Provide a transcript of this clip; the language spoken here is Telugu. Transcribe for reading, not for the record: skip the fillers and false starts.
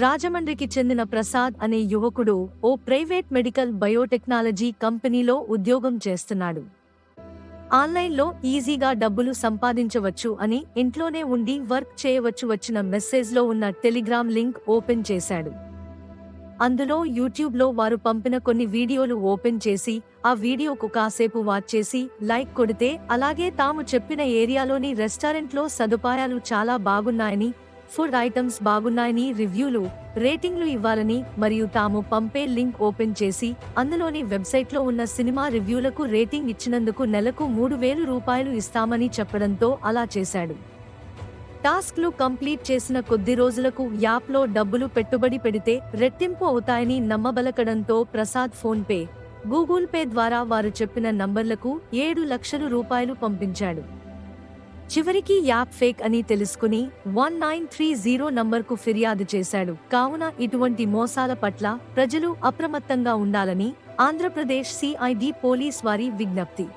రాజమండ్రికి చెందిన ప్రసాద్ అనే యువకుడు ఓ ప్రైవేట్ మెడికల్ బయోటెక్నాలజీ కంపెనీలో ఉద్యోగం చేస్తున్నాడు. ఆన్లైన్లో ఈజీగా డబ్బులు సంపాదించవచ్చు అని ఇంట్లోనే ఉండి వర్క్ చేయవచ్చు. వచ్చిన మెసేజ్లో ఉన్న టెలిగ్రామ్ లింక్ ఓపెన్ చేశాడు. అందులో యూట్యూబ్లో వారు పంపిన కొన్ని వీడియోలు ఓపెన్ చేసి ఆ వీడియోకు కాసేపు వాచ్ చేసి లైక్ కొడితే, అలాగే తాము చెప్పిన ఏరియాలోని రెస్టారెంట్లో సదుపాయాలు చాలా బాగున్నాయని, ఫుడ్ ఐటమ్స్ బాగున్నాయని రివ్యూలు, రేటింగ్లు ఇవ్వాలని మరియు తాము పంపే లింక్ ఓపెన్ చేసి అందులోని వెబ్సైట్లో ఉన్న సినిమా రివ్యూలకు రేటింగ్ ఇచ్చినందుకు నెలకు 3,000 రూపాయలు ఇస్తామని చెప్పడంతో అలా చేశాడు. టాస్క్లు కంప్లీట్ చేసిన కొద్ది రోజులకు యాప్లో డబ్బులు పెట్టుబడి పెడితే రెట్టింపు అవుతాయని నమ్మబలకడంతో ప్రసాద్ ఫోన్పే, గూగుల్ పే ద్వారా వారు చెప్పిన నంబర్లకు 7 లక్షల రూపాయలు పంపించాడు. చివరికి యాప్ ఫేక్ అని తెలుసుకుని 1930 నంబర్కు ఫిర్యాదు చేశాడు. కావున ఇటువంటి మోసాల పట్ల ప్రజలు అప్రమత్తంగా ఉండాలని ఆంధ్రప్రదేశ్ సిఐడి పోలీస్ వారి విజ్ఞప్తి.